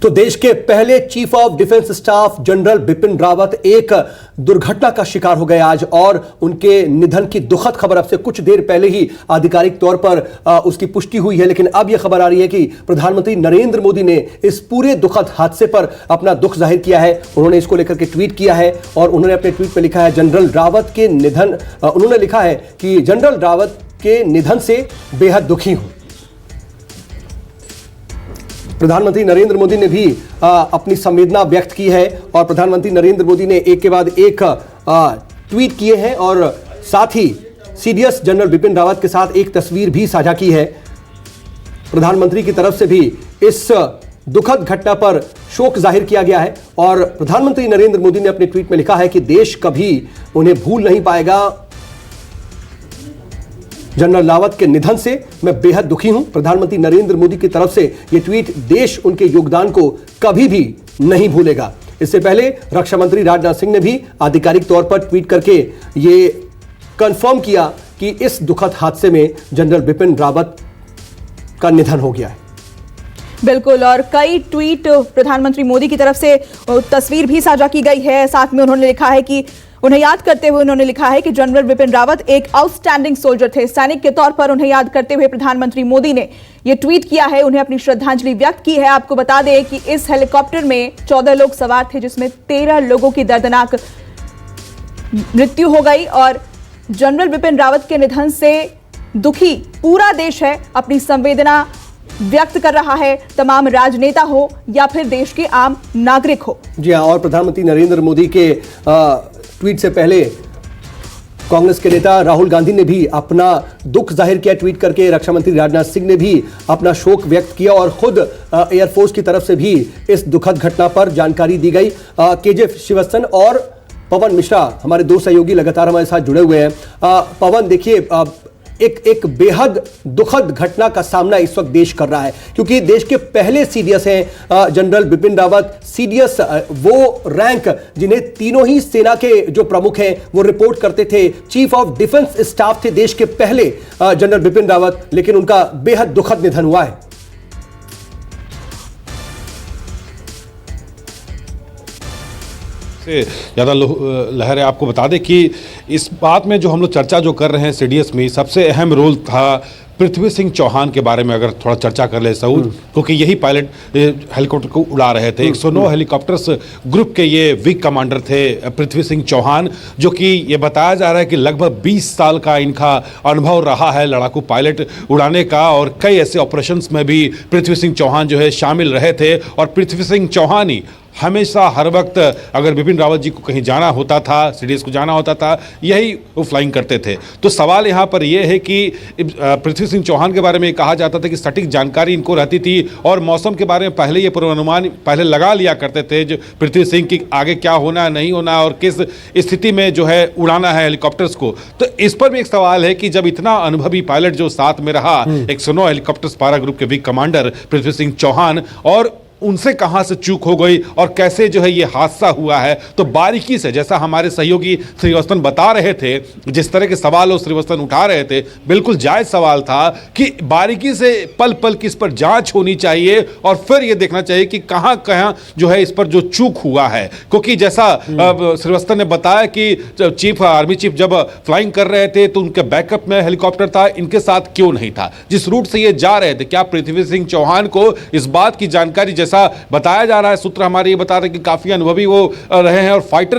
तो देश के पहले chief of defence staff general Bipin Rawat एक दुर्घटना का शिकार हो गए आज, और उनके निधन की दुखद खबर अब से कुछ देर पहले ही आधिकारिक तौर पर उसकी पुष्टि हुई है। लेकिन अब यह खबर आ रही है कि प्रधानमंत्री नरेंद्र मोदी ने इस पूरे दुखद हादसे पर अपना दुख जाहिर किया है। उन्होंने इसको लेकर के ट्वीट किया है और उन्होंने अपने ट्वीट में लिखा है जनरल रावत के निधन, उन्होंने लिखा है कि जनरल रावत के निधन से बेहद दुखी हूं। प्रधानमंत्री नरेंद्र मोदी ने भी अपनी संवेदना व्यक्त की है और प्रधानमंत्री नरेंद्र मोदी ने एक के बाद एक ट्वीट किए हैं और साथ ही सीडीएस जनरल बिपिन रावत के साथ एक तस्वीर भी साझा की है। प्रधानमंत्री की तरफ से भी इस दुखद घटना पर शोक जाहिर किया गया है और प्रधानमंत्री नरेंद्र मोदी ने अपने ट्वीट में लिखा है कि देश कभी उन्हें भूल नहीं पाएगा। जनरल रावत के निधन से मैं बेहद दुखी हूं। प्रधानमंत्री नरेंद्र मोदी की तरफ से यह ट्वीट देश उनके योगदान को कभी भी नहीं भूलेगा। इससे पहले रक्षा मंत्री राजनाथ सिंह ने भी आधिकारिक तौर पर ट्वीट करके यह कंफर्म किया कि इस दुखद हादसे में जनरल बिपिन रावत का निधन हो गया है। बिल्कुल, और कई ट्वीट प्रधानमंत्री मोदी की तरफ से तस्वीर भी साझा की गई है। साथ में उन्होंने लिखा है कि उन्हें याद करते हुए उन्होंने लिखा है कि जनरल बिपिन रावत एक आउटस्टैंडिंग सोल्जर थे। सैनिक के तौर पर उन्हें याद करते हुए प्रधानमंत्री मोदी ने यह ट्वीट किया है, उन्हें अपनी श्रद्धांजलि व्यक्त की है। आपको बता दें कि इस हेलीकॉप्टर में 14 लोग सवार थे, जिसमें 13 लोगों की दर्दनाक मृत्यु हो गई। और जनरल बिपिन रावत के निधन से दुखी पूरा देश है, अपनी संवेदना व्यक्त कर रहा है, तमाम राजनेता हो या फिर देश के आम नागरिक हो। जी हाँ, और प्रधानमंत्री नरेंद्र मोदी के ट्वीट से पहले कांग्रेस के नेता राहुल गांधी ने भी अपना दुख जाहिर किया ट्वीट करके। रक्षा मंत्री राजनाथ सिंह ने भी अपना शोक व्यक्त किया और खुद एयरफोर्स की तरफ से भी इस दुखद घटना पर जानकारी दी गई। केजे शिवस्तन और पवन मिश्रा हमारे दो सहयोगी लगातार हमारे साथ जुड़े हुए हैं। पवन, देखिए एक बेहद दुखद घटना का सामना इस वक्त देश कर रहा है, क्योंकि देश के पहले सीडीएस हैं जनरल बिपिन रावत। सीडीएस वो रैंक जिन्हें तीनों ही सेना के जो प्रमुख हैं वो रिपोर्ट करते थे, चीफ ऑफ डिफेंस स्टाफ थे देश के पहले जनरल बिपिन रावत, लेकिन उनका बेहद दुखद निधन हुआ है। से ज़्यादा लहर है। आपको बता दें कि इस बात में जो हम लोग चर्चा जो कर रहे हैं सीडीएस में, सबसे अहम रोल था पृथ्वी सिंह चौहान के बारे में अगर थोड़ा चर्चा कर ले सऊद, क्योंकि यही पायलट हेलीकॉप्टर को उड़ा रहे थे। 109 हेलीकॉप्टर्स ग्रुप के ये विंग कमांडर थे पृथ्वी सिंह चौहान, जो कि ये बताया जा रहा है कि लगभग 20 साल का इनका अनुभव रहा है लड़ाकू पायलट उड़ाने का, और कई ऐसे ऑपरेशंस में भी पृथ्वी सिंह चौहान जो है शामिल रहे थे। और पृथ्वी सिंह चौहान ही हमेशा हर वक्त अगर बिपिन रावत जी को कहीं जाना होता था, सीडीएस को जाना होता था, यही वो फ्लाइंग करते थे। तो सवाल यहाँ पर यह है कि पृथ्वी सिंह चौहान के बारे में कहा जाता था कि सटीक जानकारी इनको रहती थी और मौसम के बारे में पहले ये पूर्वानुमान पहले लगा लिया करते थे जो पृथ्वी सिंह की आगे क्या होना नहीं होना और किस स्थिति में जो है उड़ाना है हेलीकॉप्टर्स को। तो इस पर भी एक सवाल है कि जब इतना अनुभवी पायलट जो साथ में रहा 109 हेलीकॉप्टर्स पारा ग्रुप के विंग कमांडर पृथ्वी सिंह चौहान, और उनसे कहां से चूक हो गई और कैसे जो है ये हादसा हुआ है। तो बारीकी से, जैसा हमारे सहयोगी श्रीवास्तव बता रहे थे, जिस तरह के सवाल वो श्रीवास्तव उठा रहे थे, बिल्कुल जायज सवाल था कि बारीकी से पल पल की इस पर जांच होनी चाहिए और फिर ये देखना चाहिए कि कहां कहां जो है इस पर जो चूक हुआ है। क्योंकि जैसा श्रीवास्तव ने बताया कि आर्मी चीफ जब फ्लाइंग कर रहे थे तो उनके बैकअप में हेलीकॉप्टर था, इनके साथ क्यों नहीं था? जिस रूट से ये जा रहे थे, क्या पृथ्वी सिंह चौहान को इस बात की जानकारी, जैसा बताया जा रहा है, सूत्र हमारे ये बता रहे हैं कि काफी अनुभवी वो रहे हैं और फाइटर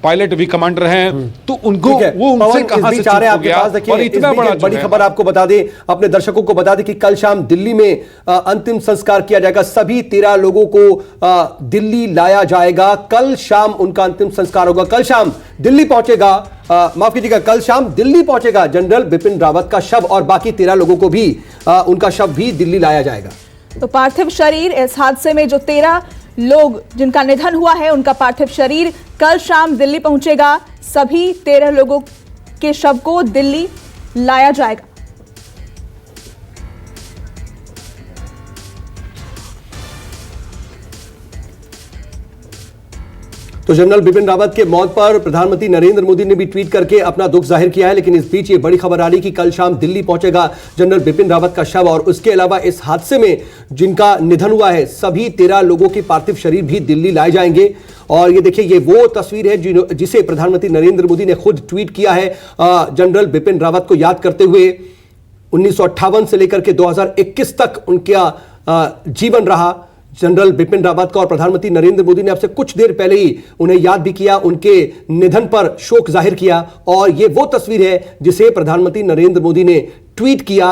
पायलट भी कमांडर हैं, तो उनको वो उनसे कहां से चूक हो गया? और इतना बड़ी खबर आपको बता दें, अपने दर्शकों को बता दें कि कल शाम दिल्ली में अंतिम संस्कार किया जाएगा। सभी 13 लोगों को दिल्ली लाया जाएगा। कल शाम उनका अंतिम संस्कार होगा। कल शाम दिल्ली पहुंचेगा, माफ कीजिएगा, कल शाम दिल्ली पहुंचेगा जनरल बिपिन रावत का शव और बाकी 13 लोगों को भी उनका शव भी दिल्ली लाया जाएगा। तो पार्थिव शरीर, इस हादसे में जो 13 लोग जिनका निधन हुआ है, उनका पार्थिव शरीर कल शाम दिल्ली पहुंचेगा। सभी 13 लोगों के शव को दिल्ली लाया जाएगा। तो जनरल बिपिन रावत के मौत पर प्रधानमंत्री नरेंद्र मोदी ने भी ट्वीट करके अपना दुख जाहिर किया है, लेकिन इस बीच ये बड़ी खबर आ रही कि कल शाम दिल्ली पहुंचेगा जनरल बिपिन रावत का शव, और उसके अलावा इस हादसे में जिनका निधन हुआ है सभी 13 लोगों के पार्थिव शरीर भी दिल्ली लाए जाएंगे। और ये देखिए, ये वो तस्वीर है जिसे प्रधानमंत्री नरेंद्र मोदी ने खुद ट्वीट किया है जनरल बिपिन रावत को याद करते हुए। 1958 से लेकर के 2021 तक उनका जीवन रहा जनरल बिपिन रावत का, और प्रधानमंत्री नरेंद्र मोदी ने आपसे कुछ देर पहले ही उन्हें याद भी किया, उनके निधन पर शोक जाहिर किया। और यह वो तस्वीर है जिसे प्रधानमंत्री नरेंद्र मोदी ने ट्वीट किया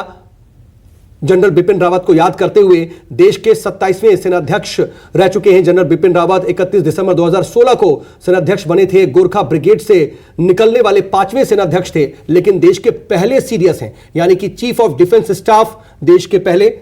जनरल बिपिन रावत को याद करते हुए। देश के 27वें सेनाध्यक्ष रह चुके हैं जनरल बिपिन रावत। 31 दिसंबर 2016 को सेनाध्यक्ष बने थे। गोरखा ब्रिगेड से निकलने वाले 5वें सेनाध्यक्ष थे, लेकिन देश के पहले सीडीएस हैं, यानी कि चीफ ऑफ डिफेंस स्टाफ देश के पहले।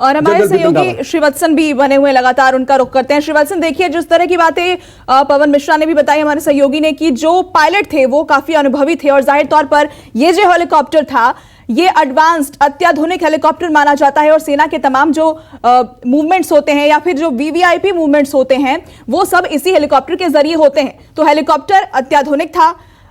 और हमारे सहयोगी श्रीवत्सन भी बने हुए, लगातार उनका रुख करते हैं। श्रीवत्सन, देखिए जिस तरह की बातें पवन मिश्रा ने भी बताई हमारे सहयोगी ने, कि जो पायलट थे वो काफी अनुभवी थे, और जाहिर तौर पर ये जो हेलीकॉप्टर था ये एडवांस्ड अत्याधुनिक हेलीकॉप्टर माना जाता है, और सेना के तमाम जो मूवमेंट्स होते हैं या फिर जो वीवीआईपी मूवमेंट्स होते हैं वो सब इसी हेलीकॉप्टर के जरिए होते हैं। तो हेलीकॉप्टर अत्याधुनिक था।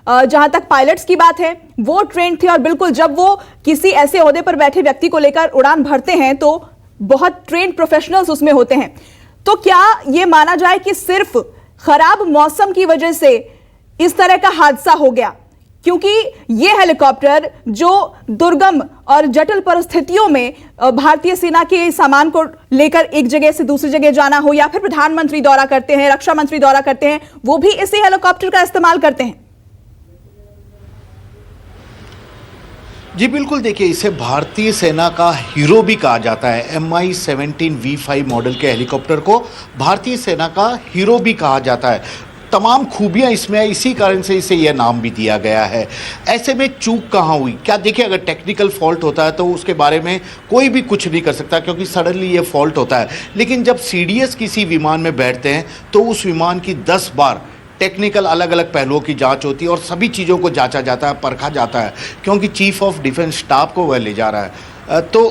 जहां तक पायलट्स की बात है वो ट्रेंड थे, और बिल्कुल जब वो किसी ऐसे ओहदे पर बैठे व्यक्ति को लेकर उड़ान भरते हैं तो बहुत ट्रेंड प्रोफेशनल्स उसमें होते हैं। तो क्या ये माना जाए कि सिर्फ खराब मौसम की वजह से इस तरह का हादसा हो गया? क्योंकि ये हेलीकॉप्टर जो दुर्गम और जटिल परिस्थितियों में भारतीय सेना के सामान को लेकर एक जगह से दूसरी जगह जाना हो, या फिर प्रधानमंत्री दौरा करते हैं, रक्षा मंत्री दौरा करते हैं, वो भी इसी हेलीकॉप्टर का इस्तेमाल करते हैं। जी बिल्कुल, देखिए इसे भारतीय सेना का हीरो भी कहा जाता है। MI-17 V5 मॉडल के हेलीकॉप्टर को भारतीय सेना का हीरो भी कहा जाता है। तमाम खूबियां इसमें है, इसी कारण से इसे यह नाम भी दिया गया है। ऐसे में चूक कहाँ हुई? क्या देखिए, अगर टेक्निकल फॉल्ट होता है तो उसके बारे में कोई भी कुछ नहीं कर सकता, क्योंकि सडनली ये फॉल्ट होता है। लेकिन जब सीडीएस किसी विमान में बैठते हैं तो उस विमान की 10 बार टेक्निकल अलग अलग पहलुओं की जांच होती है, और सभी चीज़ों को जांचा जाता है, परखा जाता है, क्योंकि चीफ ऑफ डिफेंस स्टाफ को वह ले जा रहा है। तो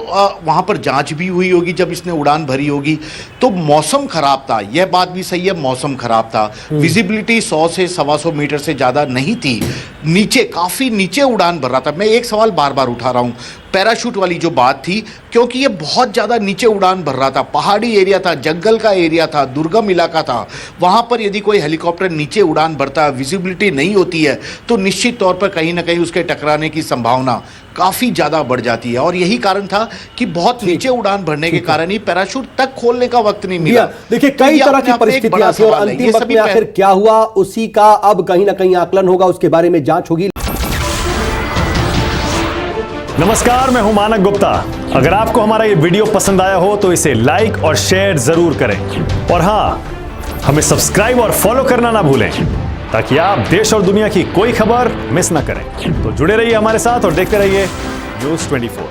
वहाँ पर जांच भी हुई होगी जब इसने उड़ान भरी होगी। तो मौसम ख़राब था, यह बात भी सही है, मौसम ख़राब था। विजिबिलिटी 100 से 125 मीटर से ज़्यादा नहीं थी, नीचे काफ़ी नीचे उड़ान भर रहा था। मैं एक सवाल बार बार उठा रहा हूँ, पैराशूट वाली जो बात थी, क्योंकि ये बहुत ज़्यादा नीचे उड़ान भर रहा था, पहाड़ी एरिया था, जंगल का एरिया था, दुर्गम इलाका था। वहाँ पर यदि कोई हेलीकॉप्टर नीचे उड़ान भरता है, विजिबिलिटी नहीं होती है, तो निश्चित तौर पर कहीं ना कहीं उसके टकराने की संभावना काफ़ी ज़्यादा बढ़ जाती है। और यही कारण था कि बहुत नीचे उड़ान भरने के कारण ही पैराशूट तक खोलने का वक्त नहीं मिला। देखिए, कई तरह की परिस्थितियां थी, और अंतिम वक्त में आखिर क्या हुआ उसी का अब कहीं ना कहीं आकलन होगा, उसके बारे में जांच होगी। नमस्कार, मैं हूं मानक गुप्ता। अगर आपको हमारा ये वीडियो पसंद आया हो तो इसे लाइक और शेयर जरूर करें, और हां, हमें सब्सक्राइब और फॉलो करना ना भूलें, ताकि आप देश और दुनिया की कोई खबर मिस ना करें। तो जुड़े रहिए हमारे साथ और देखते रहिए News 24।